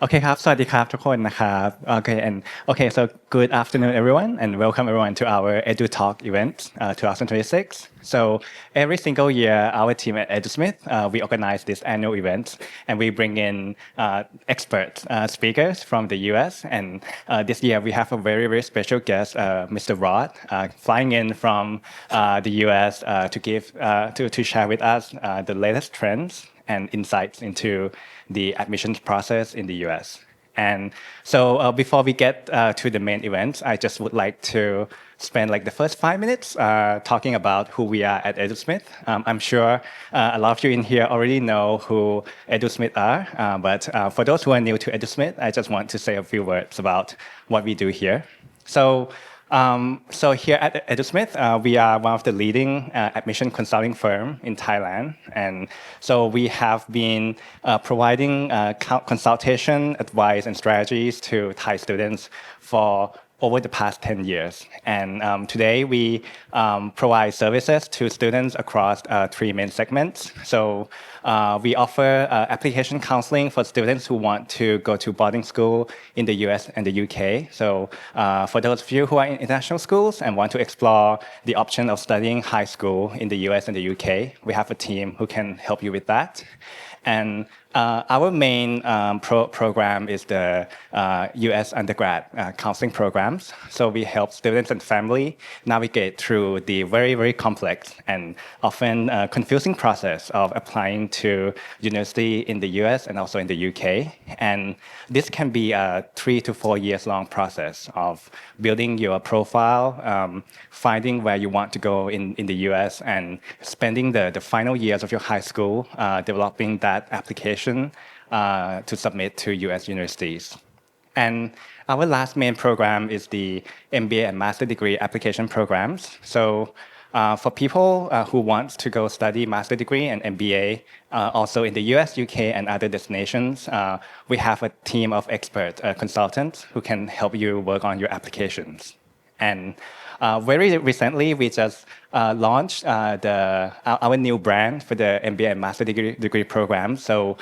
Okay ครับสวัสดีครับทุกคนนะครับ Okay and okay so good afternoon everyone and welcome everyone to our EduTalk event 2026. So every single year our team at EduSmith we organize this annual event and we bring in expert speakers from the US and this year we have a very special guest Mr. Rod flying in from the US to give to share with us the latest trends and insights into the admissions process in the US. And so before we get to the main event, I just would like to spend like the first 5 minutes talking about who we are at EduSmith. I'm sure a lot of you in here already know who EduSmith are, but for those who are new to EduSmith, I just want to say a few words about what we do here. So here at EduSmith, we are one of the leading admission consulting firm in Thailand, and so we have been providing consultation, advice, and strategies to Thai students for over the past 10 years. And today we provide services to students across 3 main segments. So we offer application counseling for students who want to go to boarding school in the US and the UK. So for those of you who are in international schools and want to explore the option of studying high school in the US and the UK, we have a team who can help you with that. And our main program is the US undergrad counseling programs. So we help students and family navigate through the very complex and often confusing process of applying to university in the US and also in the UK. And this can be a 3 to 4 years long process of building your profile, finding where you want to go in the US, and spending the final years of your high school developing that application to submit to US universities. And our last main program is the MBA and master degree application programs. So for people who want to go study master degree and MBA also in the US, UK, and other destinations, we have a team of expert consultants who can help you work on your applications. And very recently, we just launched our new brand for the MBA and Master degree program. So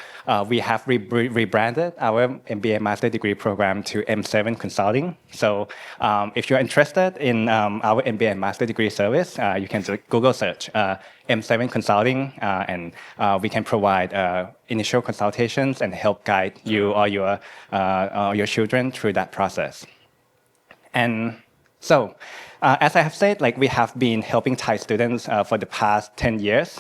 we have rebranded our MBA Master degree program to M7 Consulting. So if you're interested in our MBA and Master degree service, you can just Google search M7 Consulting, and we can provide initial consultations and help guide you or your children through that process. And so, as I have said, like we have been helping Thai students for the past 10 years,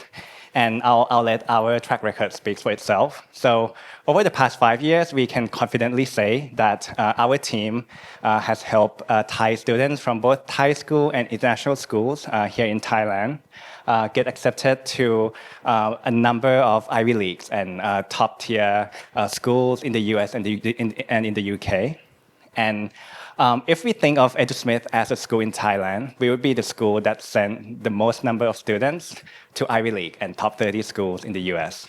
and I'll let our track record speak for itself. So, over the past 5 years, we can confidently say that our team has helped Thai students from both Thai school and international schools here in Thailand get accepted to a number of Ivy Leagues and top-tier schools in the US and in the UK. And if we think of EduSmith as a school in Thailand, we would be the school that sent the most number of students to Ivy League and top 30 schools in the US.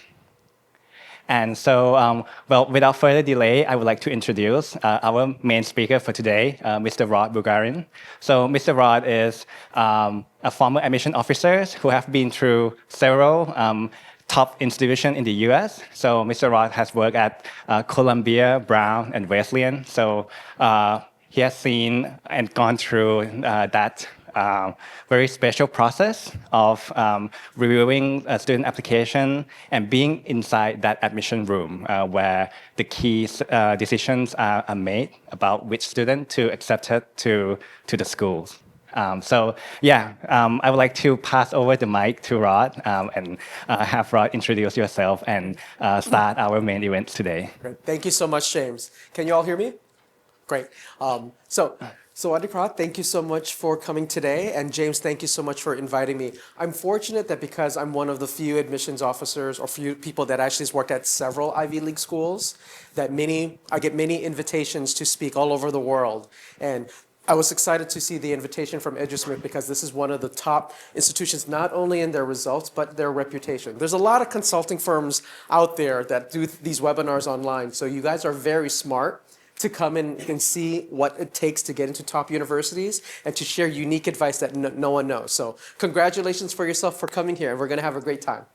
And so, well, without further delay, I would like to introduce our main speaker for today, Mr. Rod Bulgarin. So Mr. Rod is a former admission officer who have been through several top institution in the US. So Mr. Rod has worked at Columbia, Brown, and Wesleyan. So he has seen and gone through that very special process of reviewing a student application and being inside that admission room where the key decisions are made about which student to accept to the schools. So yeah, I would like to pass over the mic to Rod and have Rod introduce yourself and start our main event today. Great. Thank you so much, James. Can you all hear me? Great. So Rod, thank you so much for coming today. And James, thank you so much for inviting me. I'm fortunate that because I'm one of the few admissions officers or few people that actually has worked at several Ivy League schools, that I get many invitations to speak all over the world. And I was excited to see the invitation from EduSmith because this is one of the top institutions, not only in their results, but their reputation. There's a lot of consulting firms out there that do these webinars online. So you guys are very smart to come in and see what it takes to get into top universities and to share unique advice that no one knows. So congratulations for yourself for coming here, and we're going to have a great time.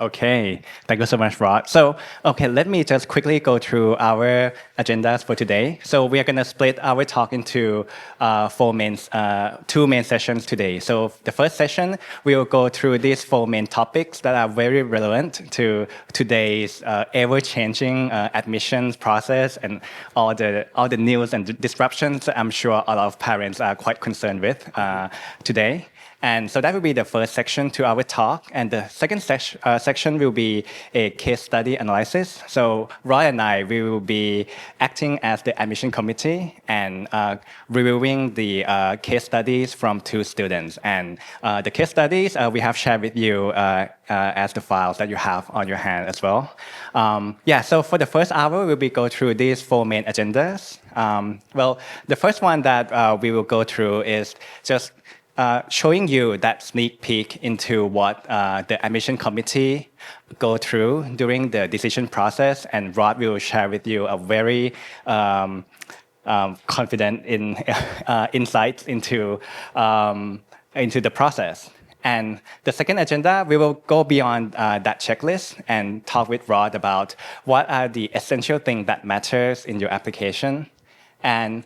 Okay, thank you so much, Rod. So, okay, let me just quickly go through our agendas for today. So, we are going to split our talk into two main sessions today. So, the first session, we will go through these four main topics that are very relevant to today's ever-changing admissions process and all the news and disruptions that I'm sure a lot of parents are quite concerned with today. And so that will be the first section to our talk. And the second section will be a case study analysis. So Roy and I, we will be acting as the admission committee and reviewing the case studies from two students. And the case studies we have shared with you as the files that you have on your hand as well. So for the first hour, we'll be go through these four main agendas. Well, the first one that we will go through is just showing you that sneak peek into what the admission committee go through during the decision process, and Rod will share with you a very confident insights into the process. And the second agenda, we will go beyond that checklist and talk with Rod about what are the essential things that matters in your application. And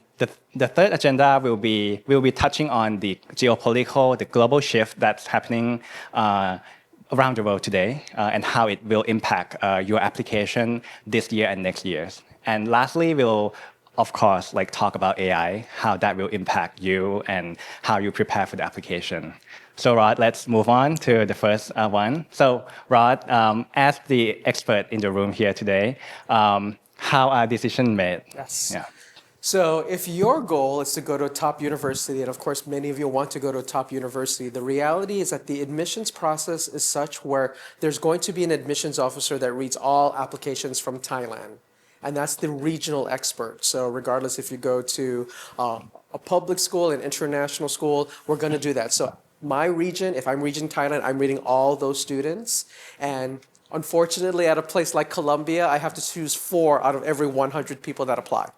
the third agenda will be touching on the geopolitical, the global shift that's happening around the world today and how it will impact your application this year and next years. And lastly, we'll of course talk about AI, how that will impact you and how you prepare for the application. So Rod, let's move on to the first one. So Rod, as the expert in the room here today, how are decisions made? Yes. Yeah. So if your goal is to go to a top university, and of course many of you want to go to a top university, the reality is that the admissions process is such where there's going to be an admissions officer that reads all applications from Thailand. And that's the regional expert. So regardless if you go to a public school, an international school, we're going to do that. So my region, if I'm region Thailand, I'm reading all those students. And unfortunately, at a place like Columbia, I have to choose 4 out of every 100 people that apply.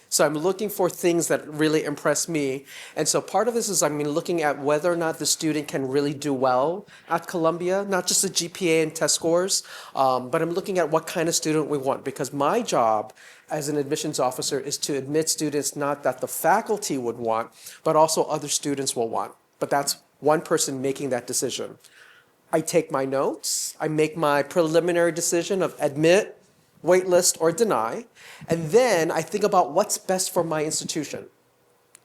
So I'm looking for things that really impress me. And so part of this is looking at whether or not the student can really do well at Columbia, not just the GPA and test scores, but I'm looking at what kind of student we want. Because my job as an admissions officer is to admit students not that the faculty would want, but also other students will want. But that's one person making that decision. I take my notes, I make my preliminary decision of admit, waitlist, or deny, and then I think about what's best for my institution.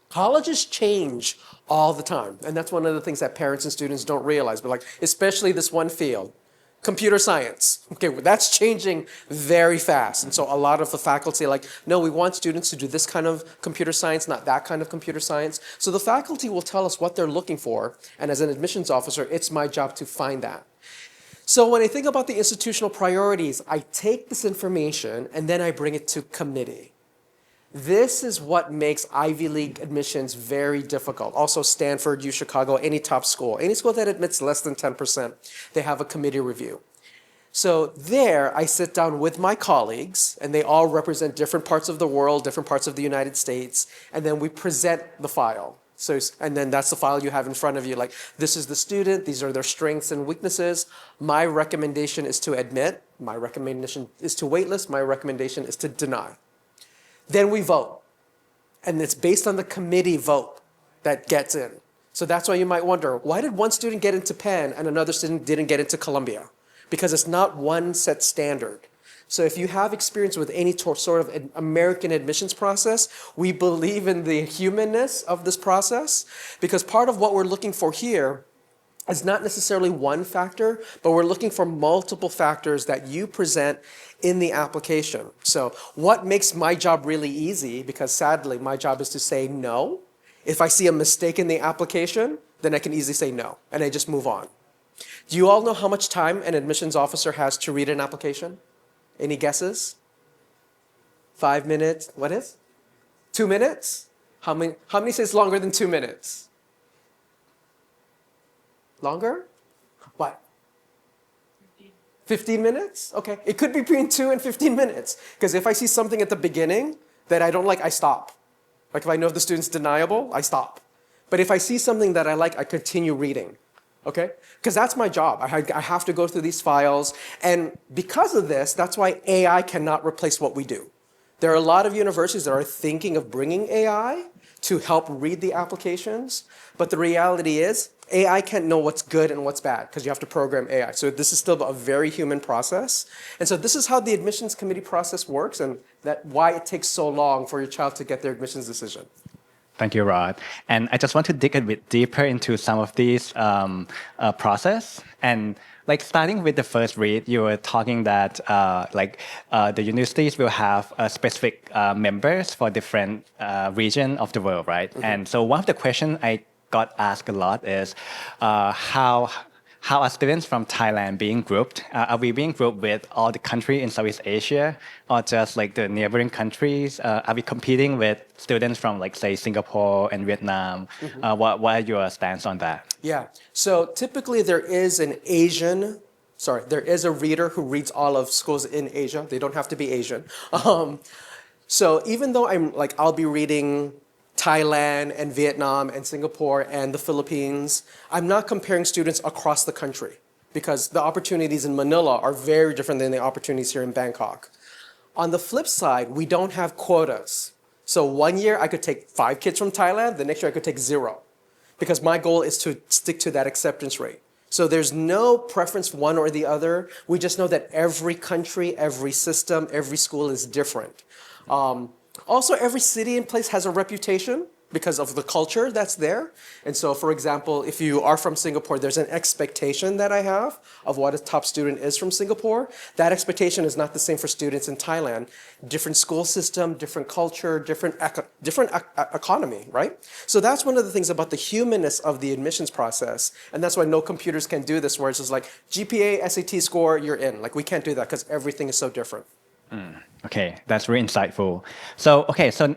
Colleges change all the time, and that's one of the things that parents and students don't realize, but especially this one field, computer science. Okay, well, that's changing very fast, and so a lot of the faculty are no, we want students to do this kind of computer science, not that kind of computer science. So the faculty will tell us what they're looking for, and as an admissions officer, it's my job to find that. So when I think about the institutional priorities, I take this information and then I bring it to committee. This is what makes Ivy League admissions very difficult. Also Stanford, U Chicago, any top school. Any school that admits less than 10%, they have a committee review. So there I sit down with my colleagues and they all represent different parts of the world, different parts of the United States, and then we present the file. So, and then that's the file you have in front of you. This is the student, these are their strengths and weaknesses. My recommendation is to admit, my recommendation is to waitlist, my recommendation is to deny. Then we vote. And it's based on the committee vote that gets in. So that's why you might wonder, why did one student get into Penn and another student didn't get into Columbia? Because it's not one set standard. So if you have experience with any sort of American admissions process, we believe in the humanness of this process, because part of what we're looking for here is not necessarily one factor, but we're looking for multiple factors that you present in the application. So what makes my job really easy, because sadly my job is to say no. If I see a mistake in the application, then I can easily say no, and I just move on. Do you all know how much time an admissions officer has to read an application? Any guesses? 5 minutes? What is? 2 minutes? How many says longer than 2 minutes? Longer? What? 15 minutes? Okay. It could be between 2 and 15 minutes. Because if I see something at the beginning that I don't like, I stop. If I know the student's deniable, I stop. But if I see something that I like, I continue reading. Okay? Because that's my job. I have to go through these files. And because of this, that's why AI cannot replace what we do. There are a lot of universities that are thinking of bringing AI to help read the applications. But the reality is, AI can't know what's good and what's bad because you have to program AI. So this is still a very human process. And so this is how the admissions committee process works and that why it takes so long for your child to get their admissions decision. Thank you, Rod. And I just want to dig a bit deeper into some of these process. And like starting with the first read, you were talking that the universities will have specific members for different region of the world, right? Mm-hmm. And so one of the questions I got asked a lot is how are students from Thailand being grouped? Are we being grouped with all the countries in Southeast Asia or just like the neighboring countries? Are we competing with students from like say Singapore and Vietnam? Mm-hmm. What are your stance on that? Yeah, so typically there is a reader who reads all of schools in Asia. They don't have to be Asian. So even though I'll be reading Thailand and Vietnam and Singapore and the Philippines, I'm not comparing students across the country because the opportunities in Manila are very different than the opportunities here in Bangkok. On the flip side, we don't have quotas. So one year I could take 5 kids from Thailand, the next year I could take 0 because my goal is to stick to that acceptance rate. So there's no preference one or the other. We just know that every country, every system, every school is different. Also, every city and place has a reputation because of the culture that's there. And so, for example, if you are from Singapore, there's an expectation that I have of what a top student is from Singapore. That expectation is not the same for students in Thailand. Different school system, different culture, different economy, right? So that's one of the things about the humanness of the admissions process. And that's why no computers can do this, where it's just like GPA, SAT score, you're in. Like we can't do that because everything is so different. Okay, that's really insightful. So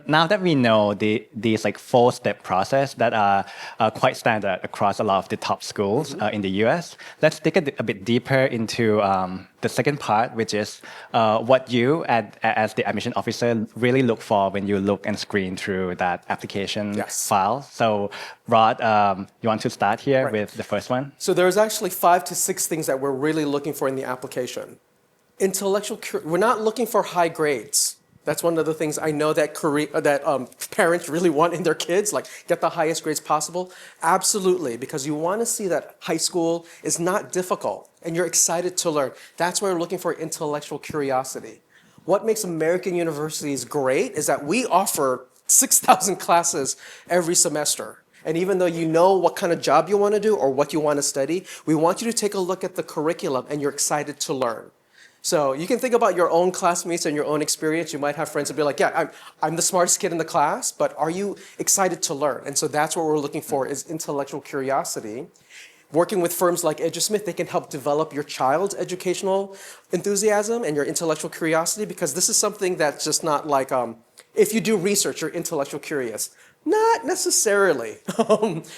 now that we know these like 4-step process that are quite standard across a lot of the top schools in the US, let's dig a bit deeper into the second part, which is what you as the admission officer really look for when you look and screen through that application file. So Rod, you want to start here with the first one? So there's actually 5 to 6 things that we're really looking for in the application. We're not looking for high grades. That's one of the things I know that parents really want in their kids, like get the highest grades possible. Absolutely, because you want to see that high school is not difficult and you're excited to learn. That's why we're looking for intellectual curiosity. What makes American universities great is that we offer 6,000 classes every semester. And even though you know what kind of job you want to do or what you want to study, we want you to take a look at the curriculum and you're excited to learn. So you can think about your own classmates and your own experience. You might have friends who be like, yeah, I'm the smartest kid in the class, but are you excited to learn? And so that's what we're looking for is intellectual curiosity. Working with firms like EduSmith, they can help develop your child's educational enthusiasm and your intellectual curiosity because this is something that's just not like, if you do research, you're intellectual curious. Not necessarily,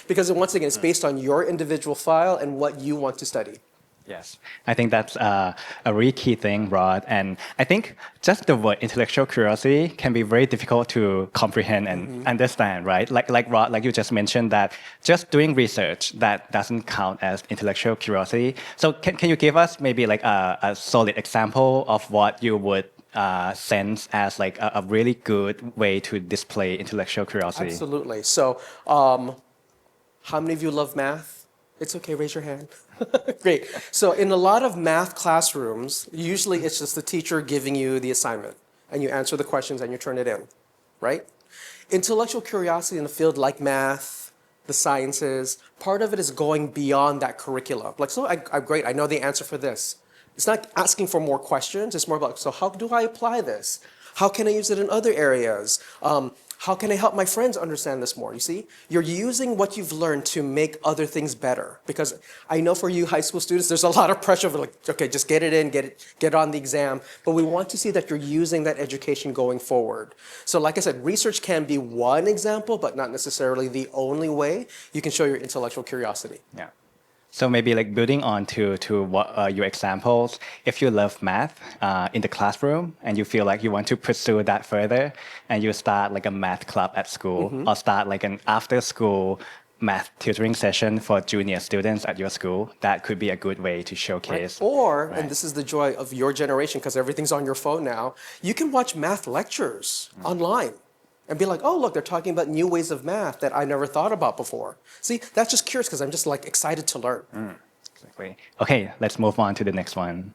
because once again, it's based on your individual file and what you want to study. Yes, I think that's a really key thing, Rod. And I think just the word intellectual curiosity can be very difficult to comprehend and understand, right? Like Rod, like you just mentioned that just doing research, that doesn't count as intellectual curiosity. So can you give us maybe like a solid example of what you would sense as like a really good way to display intellectual curiosity? Absolutely. So how many of you love math? It's okay, raise your hand. Great. So in a lot of math classrooms, usually it's just the teacher giving you the assignment and you answer the questions and you turn it in, right? Intellectual curiosity in a field like math, the sciences, part of it is going beyond that curriculum. Like, so I'm great, I know the answer for this. It's not asking for more questions, it's more about, so how do I apply this? How can I use it in other areas? How can I help my friends understand this more? You see, you're using what you've learned to make other things better. Because I know for you high school students, there's a lot of pressure for like, okay, just get it in, get on the exam. But we want to see that you're using that education going forward. So like I said, research can be one example, but not necessarily the only way you can show your intellectual curiosity. Yeah. So maybe like building on to what your examples, if you love math in the classroom and you feel like you want to pursue that further and you start like a math club at school or start like an after school math tutoring session for junior students at your school, that could be a good way to showcase. Or, and this is the joy of your generation because everything's on your phone now, you can watch math lectures online and be like, oh, look, they're talking about new ways of math that I never thought about before. See, that's just curious because I'm just like excited to learn. Exactly. Okay, let's move on to the next one.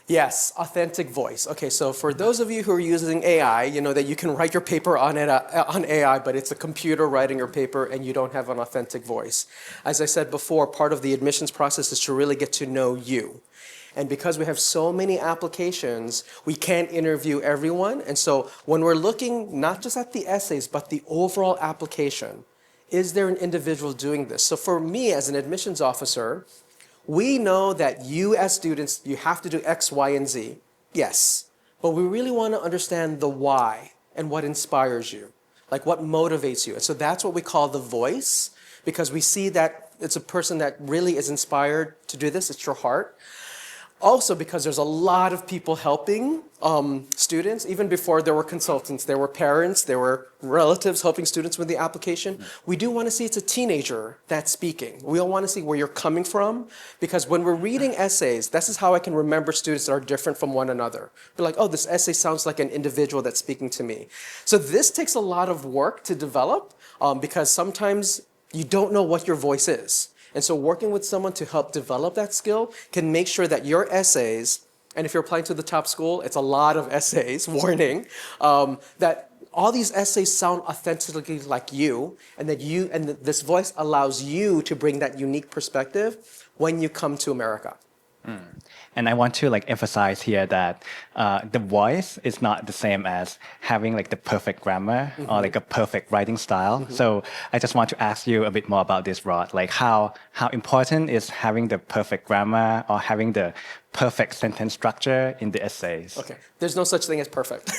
Yes, authentic voice. Okay, so for those of you who are using AI, you know that you can write your paper on AI, but it's a computer writing your paper and you don't have an authentic voice. As I said before, part of the admissions process is to really get to know you. And because we have so many applications, we can't interview everyone. And so when we're looking not just at the essays, but the overall application, is there an individual doing this? So for me as an admissions officer, we know that you as students, you have to do X, Y, and Z. Yes. But we really want to understand the why and what inspires you, like what motivates you. And so that's what we call the voice, because we see that it's a person that really is inspired to do this. It's your heart. Also, because there's a lot of people helping students, even before there were consultants, there were parents, there were relatives helping students with the application. We do want to see it's a teenager that's speaking. We all want to see where you're coming from, because when we're reading essays, this is how I can remember students that are different from one another. Be like, oh, this essay sounds like an individual that's speaking to me. So this takes a lot of work to develop because sometimes you don't know what your voice is. And so working with someone to help develop that skill can make sure that your essays, and if you're applying to the top school, it's a lot of essays, warning, that all these essays sound authentically like you, and that this voice allows you to bring that unique perspective when you come to America. And I want to emphasize here that the voice is not the same as having the perfect grammar or a perfect writing style. So I just want to ask you a bit more about this, Rod. How important is having the perfect grammar or having the perfect sentence structure in the essays? Okay, there's no such thing as perfect.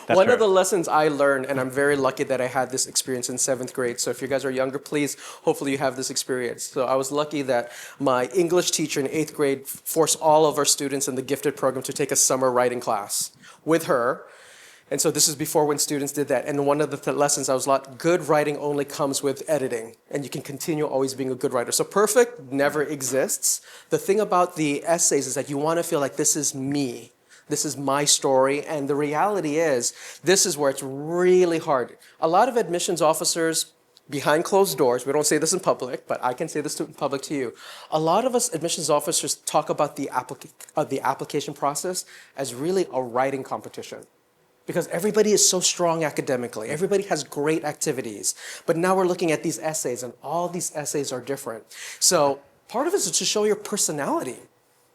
That's One true. of the lessons I learned, and I'm very lucky that I had this experience in 7th grade. So if you guys are younger, please, hopefully you have this experience. So I was lucky that my English teacher in 8th grade forced all of our students in the gifted program to take a summer writing class with her. And so this is before when students did that. And one of the lessons I was like, good writing only comes with editing. And you can continue always being a good writer. So perfect never exists. The thing about the essays is that you want to feel like this is me. This is my story, and the reality is, this is where it's really hard. A lot of admissions officers, behind closed doors, we don't say this in public, but I can say this in public to you. A lot of us admissions officers talk about the application process as really a writing competition. Because everybody is so strong academically. Everybody has great activities. But now we're looking at these essays, and all these essays are different. So part of it is to show your personality.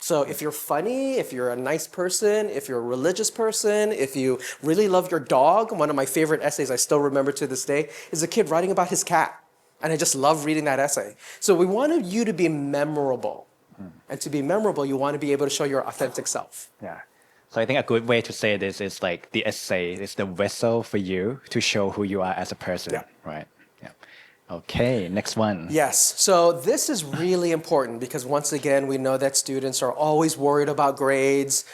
So if you're funny, if you're a nice person, if you're a religious person, if you really love your dog, one of my favorite essays I still remember to this day is a kid writing about his cat. And I just love reading that essay. So we wanted you to be memorable. And to be memorable, you want to be able to show your authentic self. Yeah. So I think a good way to say this is the essay is the vessel for you to show who you are as a person, Yeah. right? Yeah. Okay, next one. Yes, so this is really important because once again, we know that students are always worried about grades.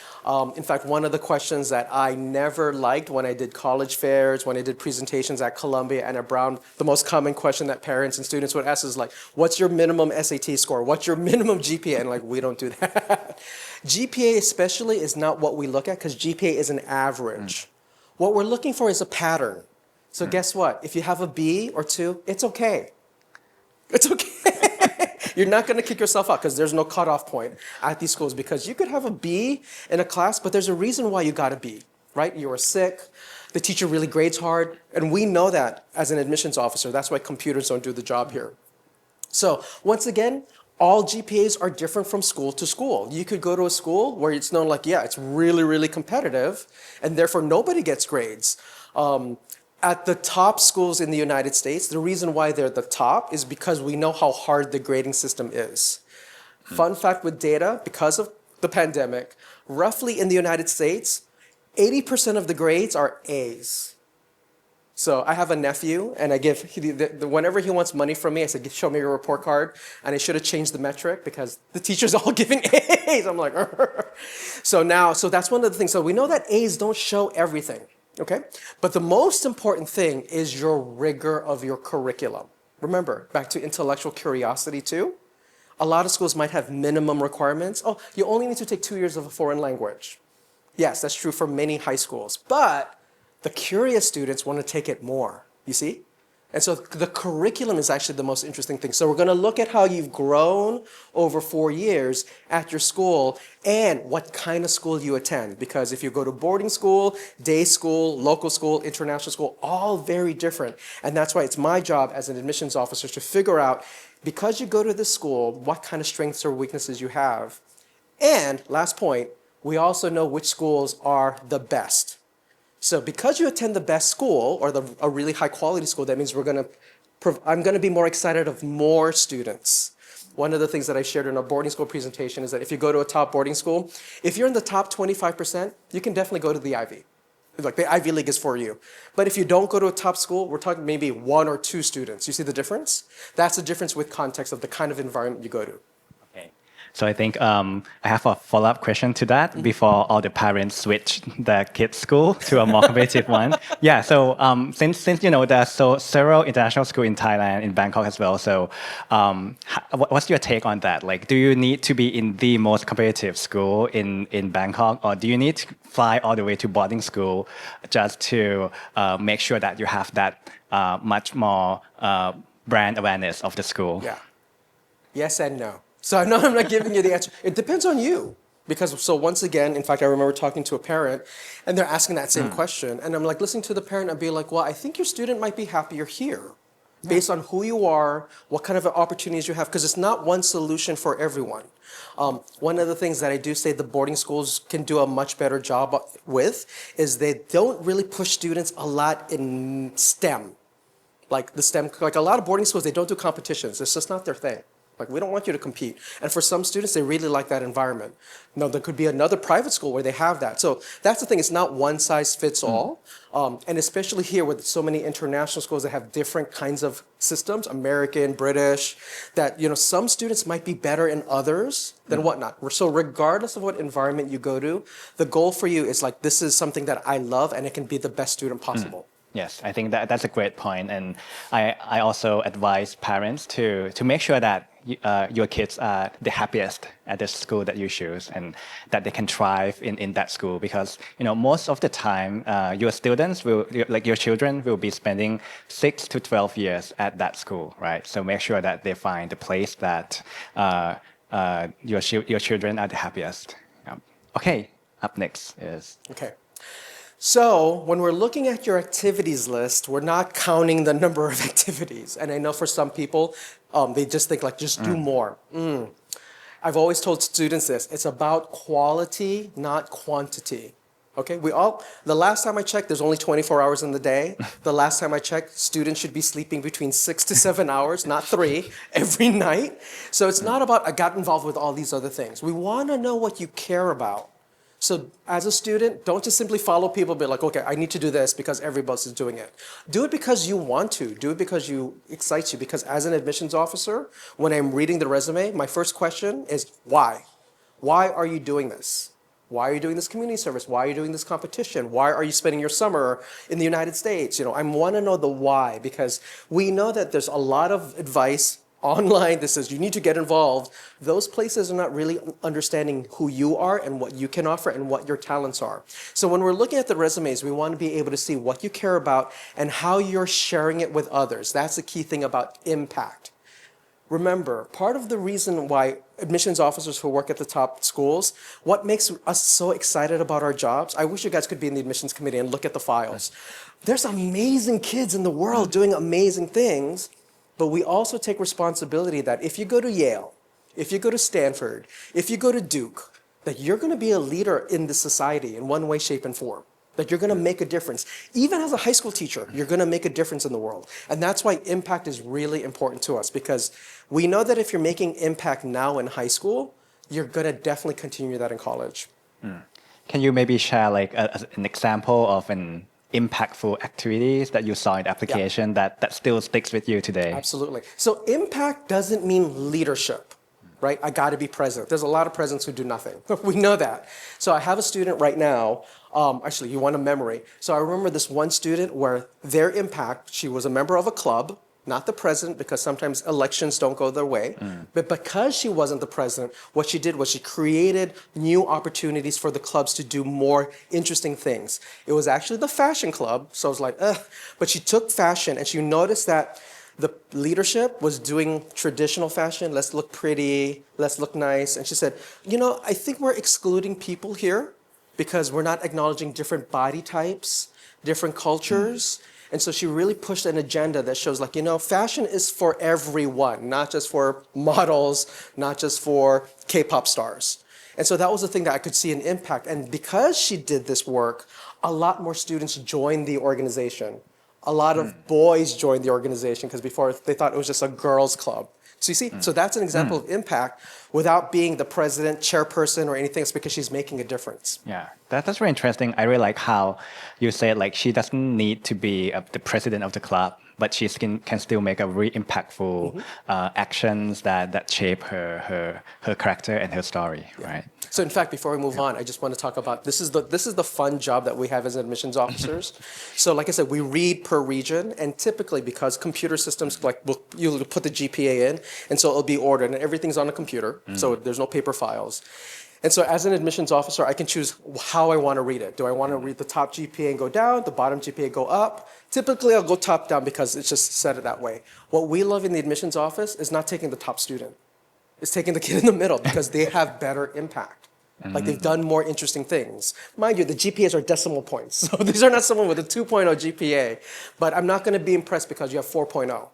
In fact, one of the questions that I never liked when I did college fairs, when I did presentations at Columbia and at Brown, the most common question that parents and students would ask is what's your minimum SAT score? What's your minimum GPA? And we don't do that. GPA especially is not what we look at because GPA is an average. What we're looking for is a pattern. So guess what? If you have a B or 2, it's okay. It's okay. You're not going to kick yourself out because there's no cutoff point at these schools because you could have a B in a class, but there's a reason why you got a B, right? You were sick. The teacher really grades hard. And we know that as an admissions officer. That's why computers don't do the job here. So once again, all GPAs are different from school to school. You could go to a school where it's known it's really, really competitive, and therefore nobody gets grades. At the top schools in the United States, the reason why they're the top is because we know how hard the grading system is. Fun fact with data, because of the pandemic, roughly in the United States, 80% of the grades are A's. So I have a nephew, and I give, whenever he wants money from me, I said, show me your report card. And I should have changed the metric because the teacher's all giving A's. I'm like, so that's one of the things. So we know that A's don't show everything. Okay? But the most important thing is your rigor of your curriculum. Remember, back to intellectual curiosity too. A lot of schools might have minimum requirements. Oh, you only need to take 2 years of a foreign language. Yes, that's true for many high schools. But the curious students want to take it more, you see? And so the curriculum is actually the most interesting thing. So we're going to look at how you've grown over 4 years at your school and what kind of school you attend. Because if you go to boarding school, day school, local school, international school, all very different. And that's why it's my job as an admissions officer to figure out, because you go to this school, what kind of strengths or weaknesses you have. And last point, we also know which schools are the best. So because you attend the best school or a really high quality school, that means I'm going to be more excited of more students. One of the things that I shared in our boarding school presentation is that if you go to a top boarding school, if you're in the top 25%, you can definitely go to the Ivy. Like the Ivy League is for you. But if you don't go to a top school, we're talking maybe 1 or 2 students. You see the difference? That's the difference with context of the kind of environment you go to. Okay. So I think I have a follow-up question to that before all the parents switch their kids' school to a more competitive one. Yeah. So since there's several international schools in Thailand, in Bangkok as well. So what's your take on that? Like, do you need to be in the most competitive school in Bangkok, or do you need to fly all the way to boarding school just to make sure that you have that much more brand awareness of the school? Yeah. Yes and no. So I know I'm not giving you the answer. It depends on you. Because, so once again, in fact, I remember talking to a parent and they're asking that same question. And I'm like listening to the parent and be like, well, I think your student might be happier here based on who you are, what kind of opportunities you have, because it's not one solution for everyone. One of the things that I do say the boarding schools can do a much better job with is they don't really push students a lot in STEM. Like a lot of boarding schools, they don't do competitions. It's just not their thing. Like, we don't want you to compete. And for some students, they really like that environment. Now, there could be another private school where they have that. So that's the thing. It's not one size fits all. And especially here with so many international schools that have different kinds of systems, American, British, that, some students might be better in others than whatnot. So regardless of what environment you go to, the goal for you is like, this is something that I love and it can be the best student possible. Yes, I think that's a great point. And I also advise parents to make sure that your kids are the happiest at the school that you choose and that they can thrive in that school, because most of the time your students your children will be spending 6 to 12 years at that school, right? So make sure that they find the place that your children are the happiest. Okay, up next is... Okay. So when we're looking at your activities list, we're not counting the number of activities. And I know for some people, they just think like, just do more. I've always told students this, it's about quality, not quantity. Okay, the last time I checked, there's only 24 hours in the day. The last time I checked, students should be sleeping between 6 to 7 hours, not 3, every night. So it's not about, I got involved with all these other things. We want to know what you care about. So as a student, don't just simply follow people, be like, okay, I need to do this because everybody else is doing it. Do it because you want to. Do it because it excites you. Because as an admissions officer, when I'm reading the resume, my first question is why? Why are you doing this? Why are you doing this community service? Why are you doing this competition? Why are you spending your summer in the United States? I want to know the why, because we know that there's a lot of advice online that says you need to get involved. Those places are not really understanding who you are and what you can offer and what your talents are. So when we're looking at the resumes, we want to be able to see what you care about and how you're sharing it with others. That's the key thing about impact. Remember, part of the reason why admissions officers who work at the top schools, what makes us so excited about our jobs, I wish you guys could be in the admissions committee and look at the files. There's amazing kids in the world doing amazing things. But we also take responsibility that if you go to Yale, if you go to Stanford, if you go to Duke, that you're going to be a leader in the society in one way, shape, and form. That you're going to make a difference. Even as a high school teacher, you're going to make a difference in the world. And that's why impact is really important to us, because we know that if you're making impact now in high school, you're going to definitely continue that in college. Can you maybe share like an example of an impactful activities that you saw in the application that still sticks with you today? Absolutely. So impact doesn't mean leadership, right? I got to be present. There's a lot of presidents who do nothing. We know that. So I have a student right now. Actually, you want a memory. So I remember this one student where their impact, she was a member of a club, not the president, because sometimes elections don't go their way. But because she wasn't the president, what she did was she created new opportunities for the clubs to do more interesting things. It was actually the fashion club. So I was like, ugh. But she took fashion and she noticed that the leadership was doing traditional fashion. Let's look pretty, let's look nice. And she said, I think we're excluding people here because we're not acknowledging different body types, different cultures. And so she really pushed an agenda that shows fashion is for everyone, not just for models, not just for K-pop stars. And so that was the thing that I could see an impact. And because she did this work, a lot more students joined the organization. A lot of boys joined the organization because before they thought it was just a girls' club. So you see, so that's an example of impact without being the president, chairperson, or anything. It's because she's making a difference. Yeah, that's very interesting. I really like how you said she doesn't need to be the president of the club, but she can still make a really impactful actions that shape her character and her story, right? So in fact, before we move on, I just want to talk about this is the fun job that we have as admissions officers. So like I said, we read per region, and typically because computer systems you'll put the GPA in, and so it'll be ordered, and everything's on a computer, so there's no paper files. And so as an admissions officer, I can choose how I want to read it. Do I want to read the top GPA and go down, the bottom GPA go up? Typically, I'll go top down because it's just set it that way. What we love in the admissions office is not taking the top student. It's taking the kid in the middle because they have better impact. Like they've done more interesting things. Mind you, the GPAs are decimal points. So these are not someone with a 2.0 GPA. But I'm not going to be impressed because you have 4.0.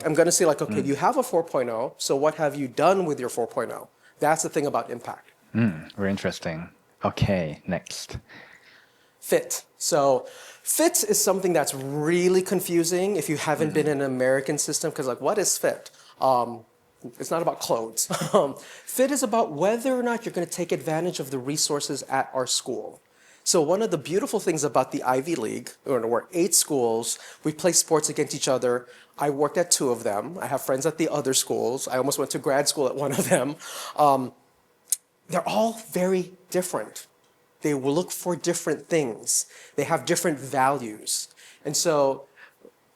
I'm going to say okay, you have a 4.0, so what have you done with your 4.0? That's the thing about impact. Very interesting. Okay, next. Fit. So fit is something that's really confusing if you haven't been in an American system, because what is fit? It's not about clothes. Fit is about whether or not you're going to take advantage of the resources at our school. So one of the beautiful things about the Ivy League, we're 8 schools, we play sports against each other. I worked at 2 of them. I have friends at the other schools. I almost went to grad school at one of them. They're all very different. They will look for different things. They have different values. And so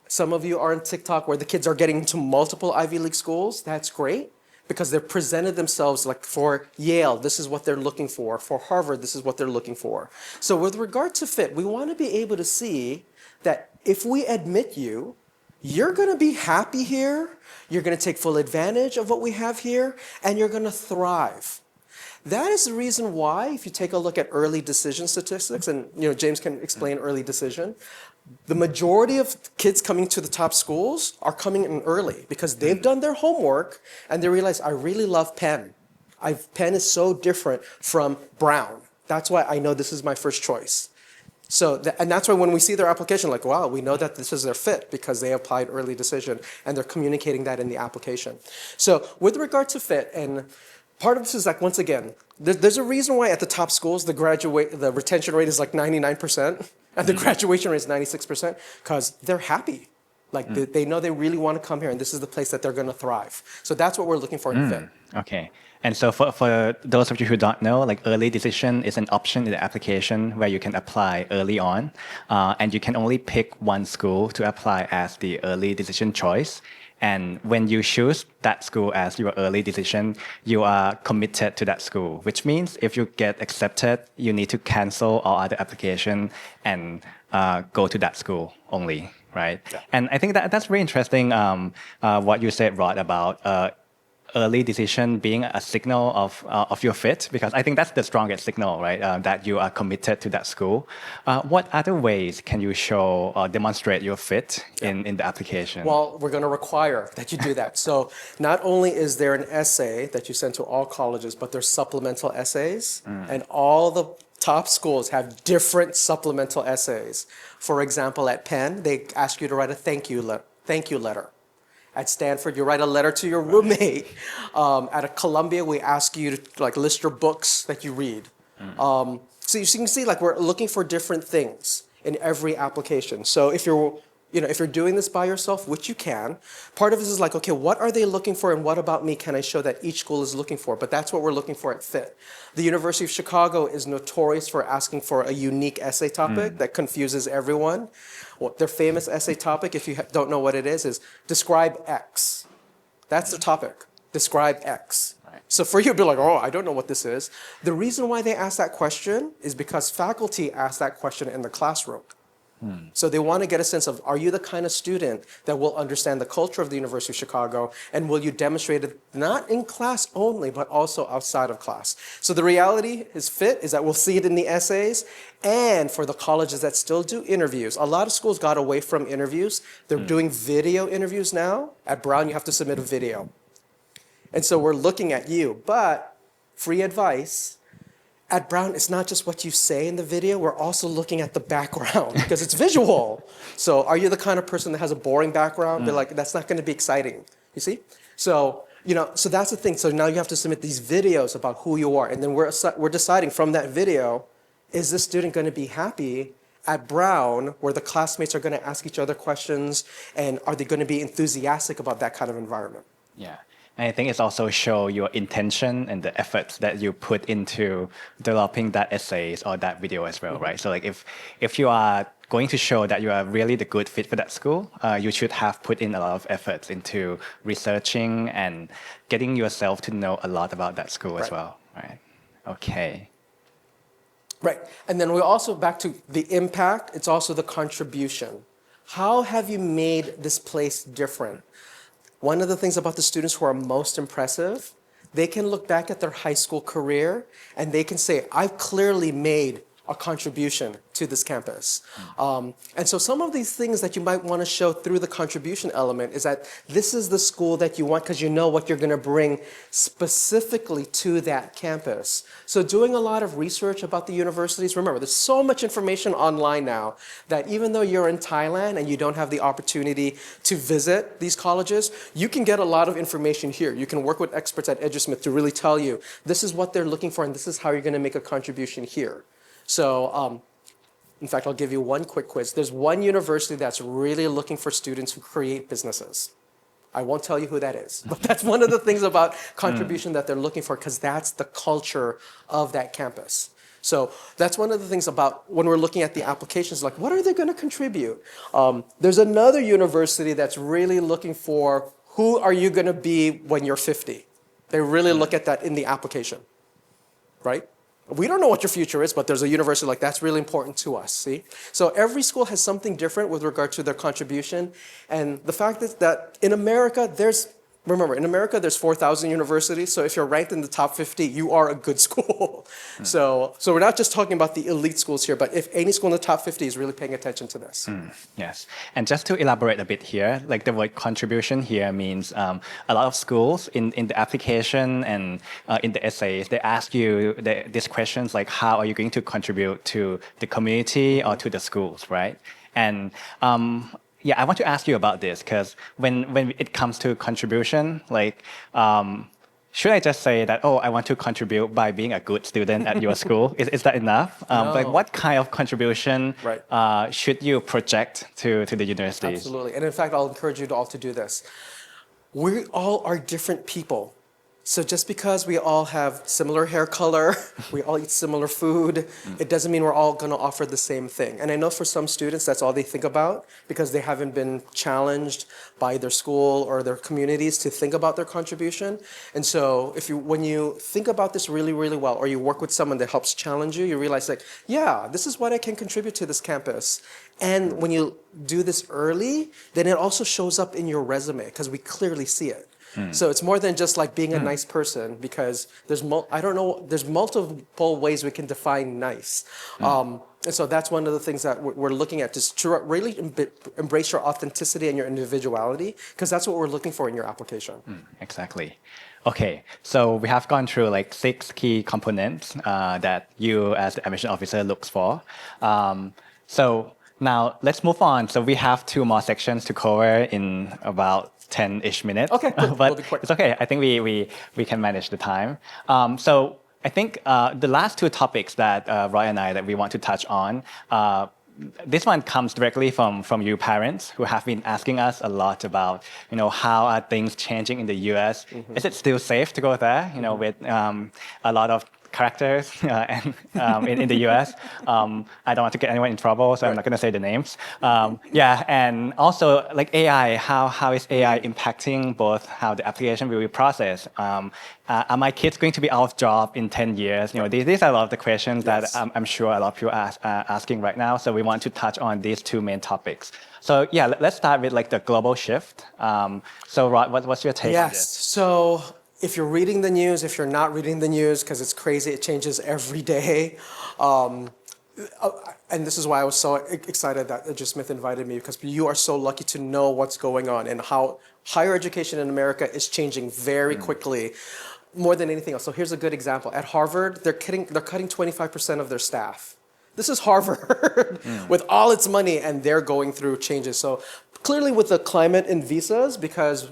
some of you are on TikTok where the kids are getting into multiple Ivy League schools. That's great because they've presented themselves for Yale, this is what they're looking for. For Harvard, this is what they're looking for. So with regard to fit, we want to be able to see that if we admit you, you're going to be happy here, you're going to take full advantage of what we have here, and you're going to thrive. That is the reason why, if you take a look at early decision statistics, and James can explain early decision, the majority of kids coming to the top schools are coming in early because they've done their homework and they realize, I really love Penn. Penn is so different from Brown. That's why I know this is my first choice. So, and that's why when we see their application, wow, we know that this is their fit because they applied early decision and they're communicating that in the application. So with regard to fit, and part of this is once again, there's a reason why at the top schools, the retention rate is 99%. And the graduation rate is 96% because they're happy. They know they really want to come here and this is the place that they're going to thrive. So that's what we're looking for in fit. Okay. And so for those of you who don't know, early decision is an option in the application where you can apply early on. And you can only pick one school to apply as the early decision choice. And when you choose that school as your early decision, you are committed to that school, which means if you get accepted, you need to cancel all other application and go to that school only, right? Yeah. And I think that's very interesting what you said, Rod, about early decision being a signal of your fit, because I think that's the strongest signal, right? That you are committed to that school. What other ways can you show or demonstrate your fit in the application? Well, we're going to require that you do that. So not only is there an essay that you send to all colleges, but there's supplemental essays, and all the top schools have different supplemental essays. For example, at Penn, they ask you to write a thank you letter. At Stanford, you write a letter to your roommate. At Columbia, we ask you to list your books that you read. So you can see we're looking for different things in every application. So if if you're doing this by yourself, which you can, part of this is like, okay, what are they looking for and what about me can I show that each school is looking for? But that's what we're looking for at FIT. The University of Chicago is notorious for asking for a unique essay topic that confuses everyone. Their famous essay topic, if you don't know what it is describe X. That's the topic. Describe X. So for you to be like, oh, I don't know what this is. The reason why they ask that question is because faculty ask that question in the classroom. So they want to get a sense of, are you the kind of student that will understand the culture of the University of Chicago, and will you demonstrate it not in class only, but also outside of class? So the reality is FIT is that we'll see it in the essays, and for the colleges that still do interviews. A lot of schools got away from interviews. They're doing video interviews now. At Brown, you have to submit a video. And so we're looking at you, but free advice, at Brown, it's not just what you say in the video, we're also looking at the background because it's visual. So are you the kind of person that has a boring background? They're like, that's not going to be exciting, you see? So, so that's the thing. So now you have to submit these videos about who you are. And then we're deciding from that video, is this student going to be happy at Brown where the classmates are going to ask each other questions, and are they going to be enthusiastic about that kind of environment? Yeah. And I think it's also show your intention and the efforts that you put into developing that essays or that video as well, right? So like if you are going to show that you are really the good fit for that school, you should have put in a lot of efforts into researching and getting yourself to know a lot about that school as well, right? Okay. Right. And then we also, back to the impact, it's also the contribution. How have you made this place different? One of the things about the students who are most impressive, they can look back at their high school career and they can say, I've clearly made a contribution to this campus. And so some of these things that you might want to show through the contribution element is that this is the school that you want because you know what you're going to bring specifically to that campus. So doing a lot of research about the universities, remember, there's so much information online now that even though you're in Thailand and you don't have the opportunity to visit these colleges, you can get a lot of information here. You can work with experts at EduSmith to really tell you, this is what they're looking for and this is how you're going to make a contribution here. So, in fact, I'll give you one quick quiz. There's one university that's really looking for students who create businesses. I won't tell you who that is, but that's one of the things about contribution that they're looking for because that's the culture of that campus. So that's one of the things about when we're looking at the applications, like what are they going to contribute? There's another university that's really looking for who are you going to be when you're 50? They really look at that in the application, right? We don't know what your future is, but there's a university like that's really important to us, see? So every school has something different with regard to their contribution. And the fact is that in America, remember, in America, there's 4,000 universities. So if you're ranked in the top 50, you are a good school. So we're not just talking about the elite schools here, but if any school in the top 50 is really paying attention to this. Yes. And just to elaborate a bit here, like the word contribution here means a lot of schools in the application and in the essays, they ask you these questions like, how are you going to contribute to the community or to the schools, right? And yeah, I want to ask you about this because when it comes to contribution, like, should I just say that, oh, I want to contribute by being a good student at your school? Is that enough? No. Like, what kind of contribution should you project to the universities? Absolutely. And in fact, I'll encourage you all to do this. We all are different people. So just because we all have similar hair color, we all eat similar food, it doesn't mean we're all going to offer the same thing. And I know for some students, that's all they think about because they haven't been challenged by their school or their communities to think about their contribution. And so when you think about this really, really well, or you work with someone that helps challenge you, you realize like, yeah, this is what I can contribute to this campus. And when you do this early, then it also shows up in your resume because we clearly see it. So it's more than just like being a nice person because there's multiple ways we can define nice. And so that's one of the things that we're looking at, just to really embrace your authenticity and your individuality because that's what we're looking for in your application. Exactly. Okay, so we have gone through like 6 key components that you as the admission officer looks for. So now let's move on. So we have 2 more sections to cover in about 10-ish minutes. Okay, good. But we'll be quick. It's okay. I think we can manage the time. So I think the last 2 topics that Roy and I that we want to touch on, this one comes directly from you parents who have been asking us a lot about, how are things changing in the US? Is it still safe to go there, with a lot of characters in the US. I don't want to get anyone in trouble, so I'm not going to say the names. And also like AI, how is AI impacting both how the application will be processed? Are my kids going to be out of job in 10 years? These are a lot of the questions that I'm sure a lot of people are asking right now. So we want to touch on these two main topics. So let's start with like the global shift. So Rod, what's your take on this? So if you're reading the news, if you're not reading the news, because it's crazy, it changes every day. And this is why I was so excited that EduSmith invited me, because you are so lucky to know what's going on and how higher education in America is changing very quickly, more than anything else. So here's a good example. At Harvard, they're cutting 25% of their staff. This is Harvard with all its money, and they're going through changes. So clearly with the climate and visas, because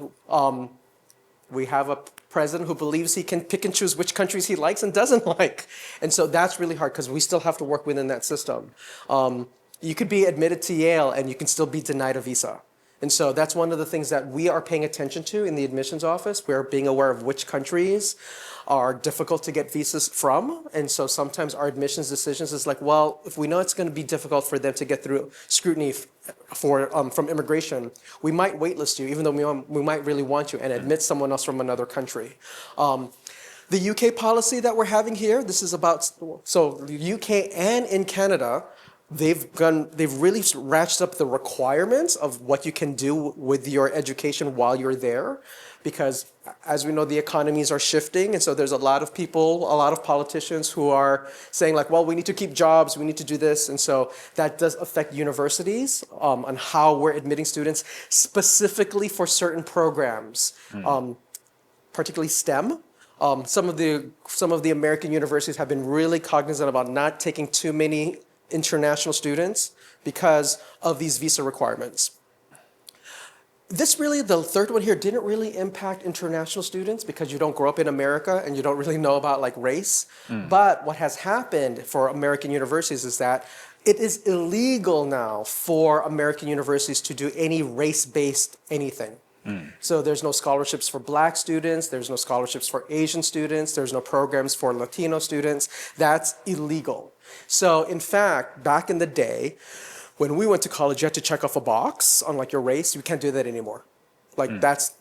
we have a president who believes he can pick and choose which countries he likes and doesn't like. And so that's really hard because we still have to work within that system. You could be admitted to Yale and you can still be denied a visa. And so that's one of the things that we are paying attention to in the admissions office. We're being aware of which countries are difficult to get visas from. And so sometimes our admissions decisions is like, well, if we know it's going to be difficult for them to get through scrutiny from immigration, we might waitlist you, even though we might really want you, and admit someone else from another country. The UK policy that we're having here, this is about, so the UK and in Canada, they've really ratcheted up the requirements of what you can do with your education while you're there, because as we know, the economies are shifting, and so there's a lot of people, a lot of politicians who are saying like, well, we need to keep jobs, we need to do this, and so that does affect universities on how we're admitting students specifically for certain programs, particularly STEM. Some of the American universities have been really cognizant about not taking too many international students because of these visa requirements. This really, the third one here, didn't really impact international students because you don't grow up in America and you don't really know about like race. But what has happened for American universities is that it is illegal now for American universities to do any race-based anything. So there's no scholarships for Black students, there's no scholarships for Asian students, there's no programs for Latino students. That's illegal. So in fact, back in the day, when we went to college, you had to check off a box on like your race. You can't do that anymore. Like that's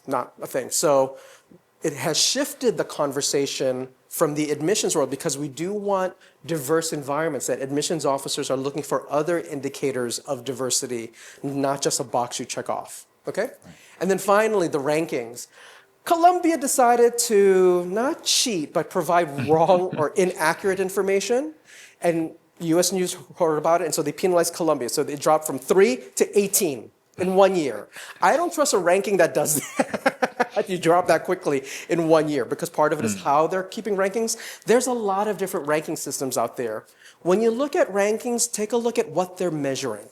not a thing. So it has shifted the conversation from the admissions world, because we do want diverse environments, that admissions officers are looking for other indicators of diversity, not just a box you check off. Okay? And then finally, the rankings. Columbia decided to not cheat, but provide wrong or inaccurate information. And US News heard about it, and so they penalized Columbia. So they dropped from 3 to 18 in 1 year. I don't trust a ranking that does that. You drop that quickly in 1 year, because part of it is how they're keeping rankings. There's a lot of different ranking systems out there. When you look at rankings, take a look at what they're measuring.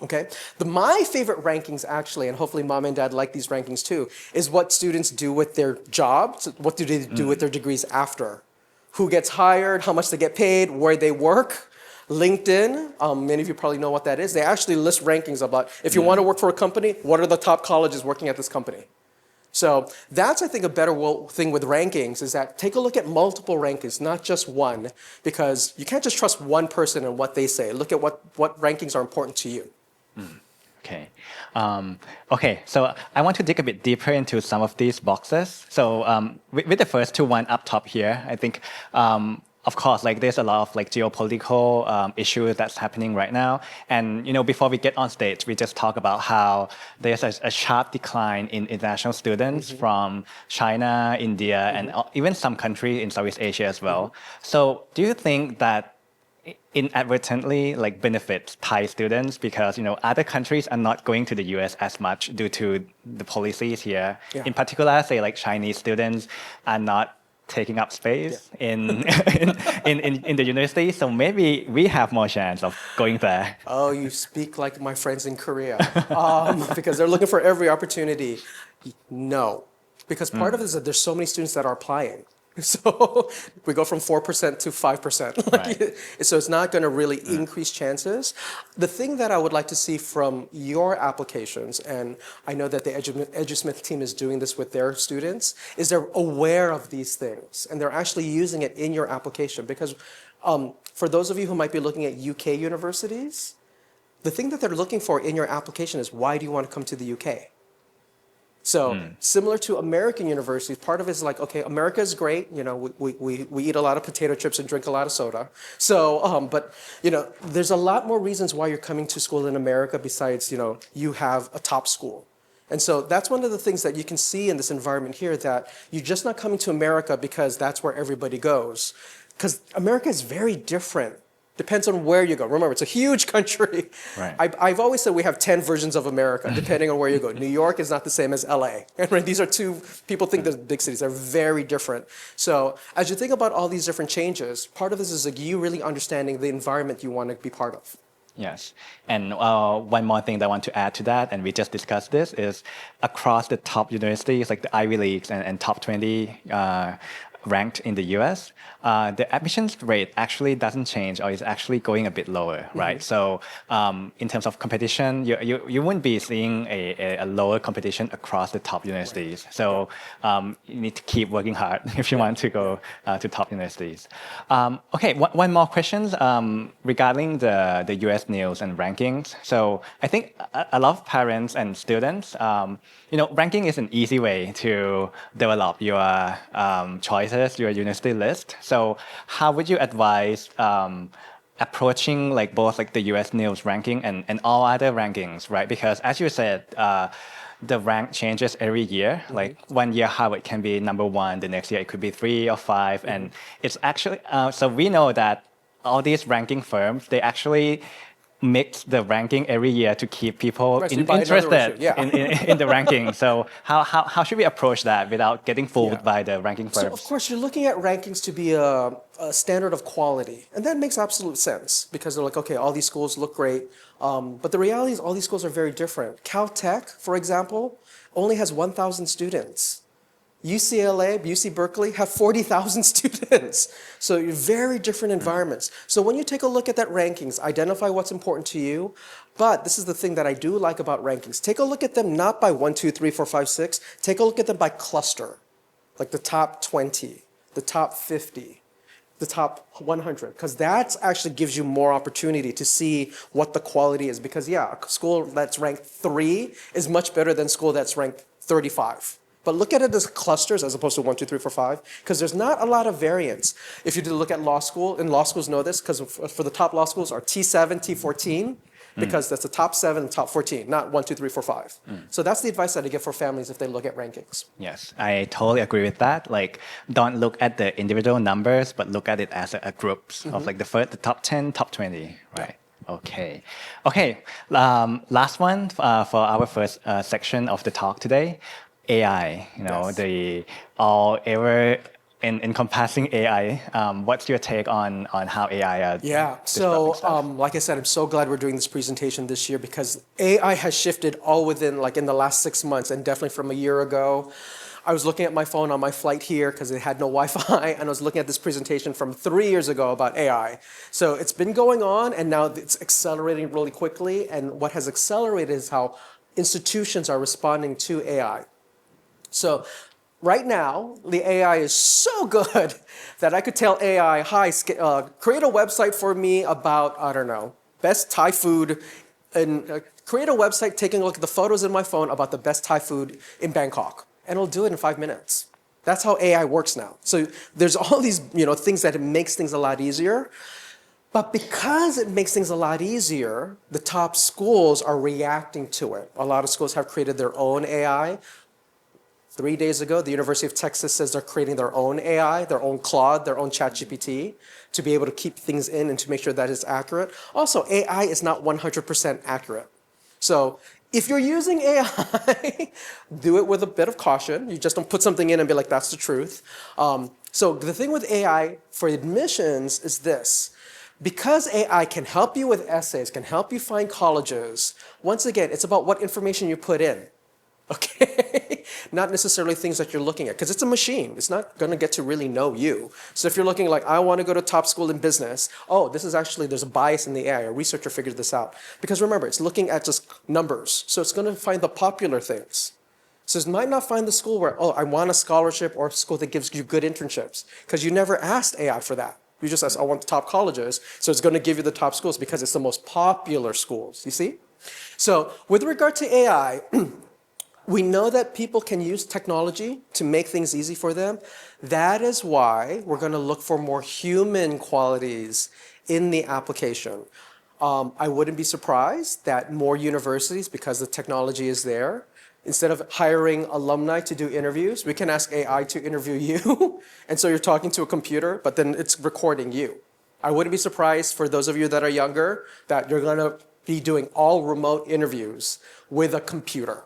Okay? My favorite rankings actually, and hopefully mom and dad like these rankings too, is what students do with their jobs. What do they do with their degrees after? Who gets hired, how much they get paid, where they work. LinkedIn, many of you probably know what that is. They actually list rankings about, if you want to work for a company, what are the top colleges working at this company? So that's, I think, a better thing with rankings, is that take a look at multiple rankings, not just one, because you can't just trust one person and what they say. Look at what rankings are important to you. Okay. Okay, so I want to dig a bit deeper into some of these boxes. So with the first two, one up top here, I think, of course, like there's a lot of like geopolitical issues that's happening right now. And before we get on stage, we just talk about how there's a sharp decline in international students from China, India, and even some countries in Southeast Asia as well. So do you think that inadvertently like benefits Thai students, because other countries are not going to the US as much due to the policies here? In particular, say like Chinese students are not taking up space in the university, so maybe we have more chance of going there. Oh, you speak like my friends in Korea, because they're looking for every opportunity. No, because part of it is that there's so many students that are applying. So we go from 4% to 5%. Right. So it's not going to really increase chances. The thing that I would like to see from your applications, and I know that the EduSmith team is doing this with their students, is they're aware of these things and they're actually using it in your application. Because for those of you who might be looking at UK universities, the thing that they're looking for in your application is, why do you want to come to the UK? So similar to American universities, part of it is like, okay, America is great. You know, we eat a lot of potato chips and drink a lot of soda. So, but, you know, there's a lot more reasons why you're coming to school in America besides, you know, you have a top school. And so that's one of the things that you can see in this environment here, that you're just not coming to America because that's where everybody goes. Because America is very different. Depends on where you go. Remember, it's a huge country. Right. I've always said we have 10 versions of America, depending on where you go. New York is not the same as LA. And these are two, people think they're big cities. They're very different. So as you think about all these different changes, part of this is like you really understanding the environment you want to be part of. Yes. And one more thing that I want to add to that, and we just discussed this, is across the top universities, like the Ivy Leagues and top 20 ranked in the US, the admissions rate actually doesn't change, or is actually going a bit lower, right? So in terms of competition, you wouldn't be seeing a lower competition across the top universities. So you need to keep working hard if you want to go to top universities. Okay, one more question regarding the US news and rankings. So I think a lot of parents and students, you know, ranking is an easy way to develop your choices, your university list. So how would you advise approaching like both like the US news ranking and all other rankings, right? Because as you said, the rank changes every year. Like one year Harvard can be #1, the next year it could be 3 or 5. And it's actually, so we know that all these ranking firms, they actually mix the ranking every year to keep people interested in the ranking. So how should we approach that without getting fooled by the ranking firms? So of course you're looking at rankings to be a standard of quality, and that makes absolute sense because they're like, okay, all these schools look great, but the reality is all these schools are very different. Caltech, for example, only has 1,000 students. UCLA, UC Berkeley have 40,000 students. So very different environments. So when you take a look at that rankings, identify what's important to you. But this is the thing that I do like about rankings. Take a look at them not by 1, 2, 3, 4, 5, 6. Take a look at them by cluster, like the top 20, the top 50, the top 100, because that actually gives you more opportunity to see what the quality is. Because yeah, a school that's ranked 3 is much better than a school that's ranked 35. But look at it as clusters as opposed to 1, 2, 3, 4, 5, because there's not a lot of variance. If you look at law school, and law schools know this, because for the top law schools are T7, T14, because that's the top 7 and top 14, not 1, 2, 3, 4, 5. So that's the advice that I give for families if they look at rankings. Yes, I totally agree with that. Like, don't look at the individual numbers, but look at it as a group of like the top 10, top 20, right? Okay. Okay, last one for our first section of the talk today. AI, you know, the all ever encompassing AI. What's your take on how AI? So like I said, I'm so glad we're doing this presentation this year because AI has shifted all within like in the last 6 months and definitely from a year ago. I was looking at my phone on my flight here because it had no Wi-Fi, and I was looking at this presentation from 3 years ago about AI. So it's been going on, and now it's accelerating really quickly. And what has accelerated is how institutions are responding to AI. So right now, the AI is so good that I could tell AI, hi, create a website for me about, I don't know, best Thai food, and create a website taking a look at the photos in my phone about the best Thai food in Bangkok. And it'll do it in 5 minutes. That's how AI works now. So there's all these things that it makes things a lot easier. But because it makes things a lot easier, the top schools are reacting to it. A lot of schools have created their own AI. 3 days ago, the University of Texas says they're creating their own AI, their own Claude, their own ChatGPT, to be able to keep things in and to make sure that it's accurate. Also, AI is not 100% accurate. So if you're using AI, do it with a bit of caution. You just don't put something in and be like, that's the truth. So the thing with AI for admissions is this. Because AI can help you with essays, can help you find colleges, once again, it's about what information you put in. Okay? not necessarily things that you're looking at, because it's a machine. It's not going to get to really know you. So if you're looking like, I want to go to top school in business, oh, this is actually, there's a bias in the AI. A researcher figured this out. Because remember, it's looking at just numbers. So it's going to find the popular things. So it might not find the school where, oh, I want a scholarship or a school that gives you good internships, because you never asked AI for that. You just asked, I want the top colleges. So it's going to give you the top schools because it's the most popular schools. You see? So with regard to AI, we know that people can use technology to make things easy for them. That is why we're going to look for more human qualities in the application. I wouldn't be surprised that more universities, because the technology is there, instead of hiring alumni to do interviews, we can ask AI to interview you. And so you're talking to a computer, but then it's recording you. I wouldn't be surprised for those of you that are younger that you're going to be doing all remote interviews with a computer.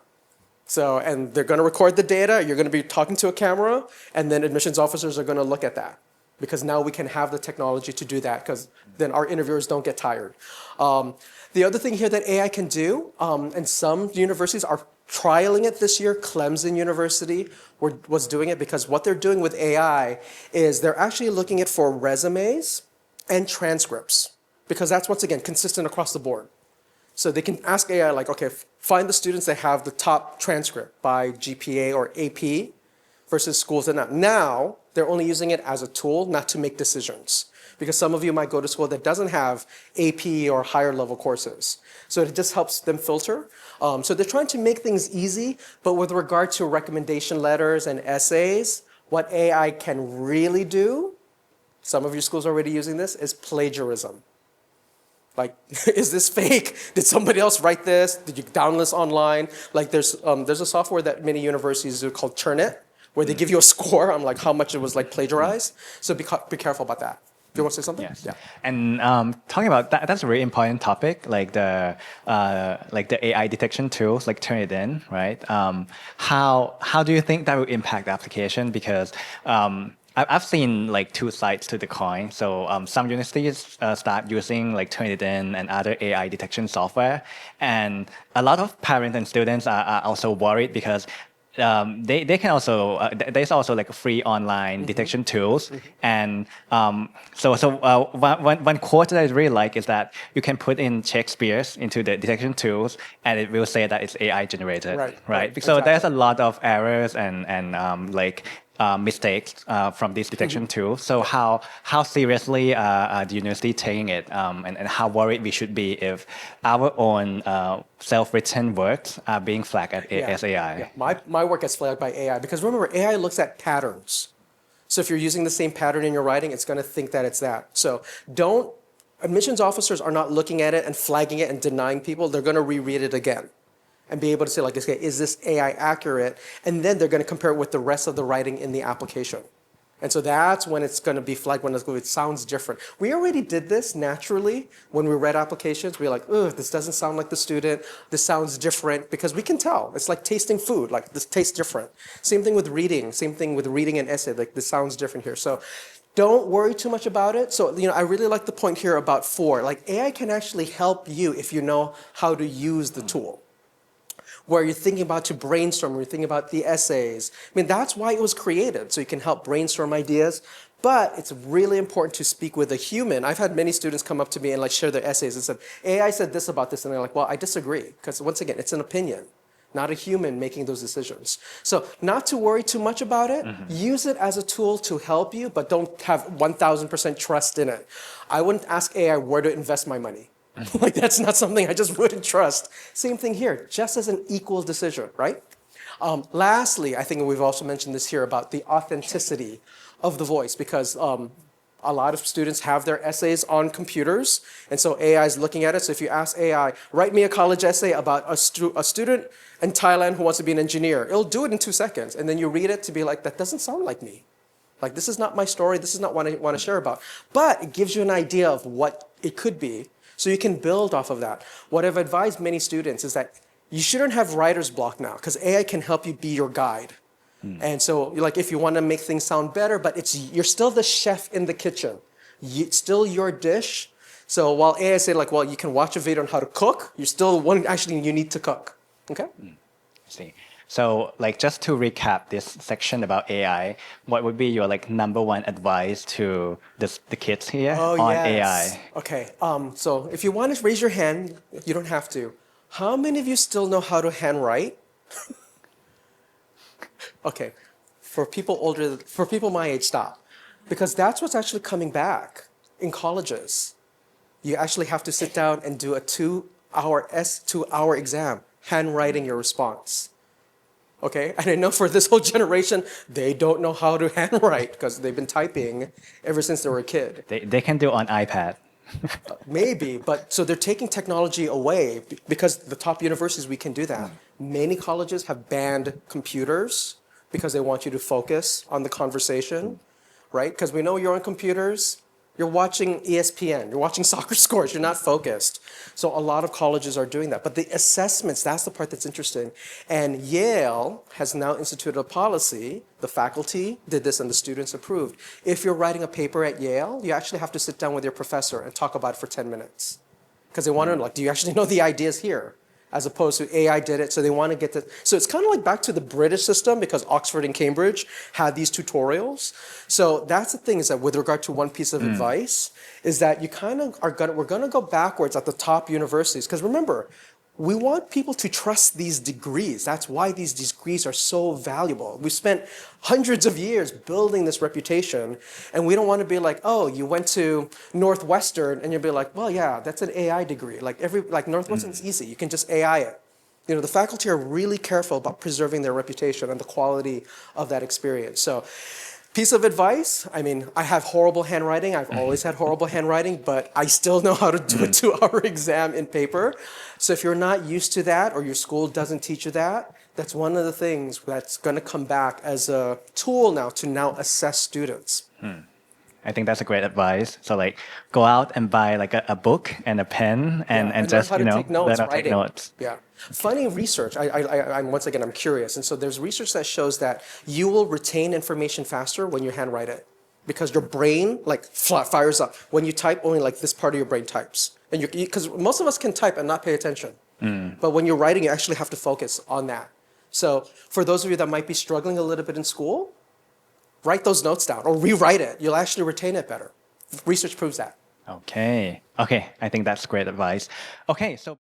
So, and they're going to record the data, you're going to be talking to a camera, and then admissions officers are going to look at that. Because now we can have the technology to do that, because then our interviewers don't get tired. The other thing here that AI can do, and some universities are trialing it this year. Clemson University was doing it, because what they're doing with AI is they're actually looking at for resumes and transcripts, because that's, once again, consistent across the board. So they can ask AI like, okay, find the students that have the top transcript by GPA or AP versus schools that not. Now, they're only using it as a tool, not to make decisions. Because some of you might go to school that doesn't have AP or higher level courses. So it just helps them filter. So they're trying to make things easy, but with regard to recommendation letters and essays, what AI can really do, some of your schools are already using this, is plagiarism. Like, is this fake? Did somebody else write this? Did you download this online? Like, there's a software that many universities do called Turnitin, where they give you a score on like how much it was like plagiarized. So be careful about that. Do you want to say something? Yes. Yeah. And talking about that, that's a very important topic, like the AI detection tools, like Turnitin, right? How do you think that will impact the application? Because I've seen like two sides to the coin. So some universities start using like Turnitin and other AI detection software, and a lot of parents and students are also worried because they can also there's also like free online detection tools, and one quote that I really like is that you can put in Shakespeare's into the detection tools and it will say that it's AI generated, right? So exactly. there's a lot of errors and mistakes from these detection tools. So how seriously are the university taking it, and how worried we should be if our own self-written works are being flagged as AI? Yeah. My work gets flagged by AI, because remember, AI looks at patterns. So if you're using the same pattern in your writing, it's going to think that it's that. So admissions officers are not looking at it and flagging it and denying people. They're going to reread it again and be able to say like, okay, is this AI accurate? And then they're going to compare it with the rest of the writing in the application. And so that's when it's going to be flagged, when it sounds different. We already did this naturally when we read applications. We were like, ugh, this doesn't sound like the student. This sounds different, because we can tell. It's like tasting food. Like, this tastes different. Same thing with reading. Same thing with reading an essay. Like, this sounds different here. So don't worry too much about it. So, I really like the point here about like AI can actually help you if you know how to use the tool. Where you're thinking about to brainstorm, you're thinking about the essays. That's why it was created, so you can help brainstorm ideas. But it's really important to speak with a human. I've had many students come up to me and like share their essays and said, AI said this about this, and they're like, well, I disagree, because once again, it's an opinion, not a human making those decisions. So not to worry too much about it. Use it as a tool to help you, but don't have 1,000% trust in it. I wouldn't ask AI where to invest my money. Like, that's not something I just wouldn't trust. Same thing here, just as an equal decision, right? Lastly, I think we've also mentioned this here about the authenticity of the voice, because a lot of students have their essays on computers, and so AI is looking at it. So if you ask AI, write me a college essay about a student in Thailand who wants to be an engineer, it'll do it in 2 seconds, and then you read it to be like, that doesn't sound like me. Like, this is not my story, this is not what I want to share about. But it gives you an idea of what it could be, so you can build off of that. What I've advised many students is that you shouldn't have writer's block now, because AI can help you be your guide. And so, like, if you want to make things sound better, but you're still the chef in the kitchen. It's still your dish. So while AI say like, well, you can watch a video on how to cook, you're still one, actually, you need to cook. Okay? I see. So, like, just to recap this section about AI, what would be your like number one advice to the kids here on AI? Okay. So if you want to raise your hand, you don't have to. How many of you still know how to handwrite? Okay. For people my age, stop. Because that's what's actually coming back in colleges. You actually have to sit down and do a 2-hour exam, handwriting your response. Okay, and I know for this whole generation, they don't know how to handwrite because they've been typing ever since they were a kid. They can do on iPad. Maybe, but so they're taking technology away because the top universities, we can do that. Many colleges have banned computers because they want you to focus on the conversation, right? Because we know you're on computers, you're watching ESPN, you're watching soccer scores, you're not focused. So a lot of colleges are doing that. But the assessments, that's the part that's interesting. And Yale has now instituted a policy, the faculty did this and the students approved. If you're writing a paper at Yale, you actually have to sit down with your professor and talk about it for 10 minutes. Because they want to know, like, do you actually know the ideas here? As opposed to AI did it, so they want to get to, so it's kind of like back to the British system because Oxford and Cambridge had these tutorials. So that's the thing is that with regard to one piece of advice is that you kind of we're gonna go backwards at the top universities. Because remember, we want people to trust these degrees. That's why these degrees are so valuable. We spent hundreds of years building this reputation, and we don't want to be like, oh, you went to Northwestern, and you'll be like, well, yeah, that's an AI degree. Like Northwestern's easy. You can just AI it. You know, the faculty are really careful about preserving their reputation and the quality of that experience. So, piece of advice, I mean, I have horrible handwriting. I've always had horrible handwriting, but I still know how to do a 2-hour exam in paper. So if you're not used to that or your school doesn't teach you that, that's one of the things that's going to come back as a tool now to now assess students. I think that's a great advice. So like go out and buy like a book and a pen and just, learn how to take notes, take notes. Yeah. Funny research. I'm once again, I'm curious. And so there's research that shows that you will retain information faster when you handwrite it because your brain like fires up. When you type, only like this part of your brain types. And because most of us can type and not pay attention. But when you're writing, you actually have to focus on that. So for those of you that might be struggling a little bit in school, write those notes down or rewrite it. You'll actually retain it better. Research proves that. Okay. I think that's great advice. Okay, so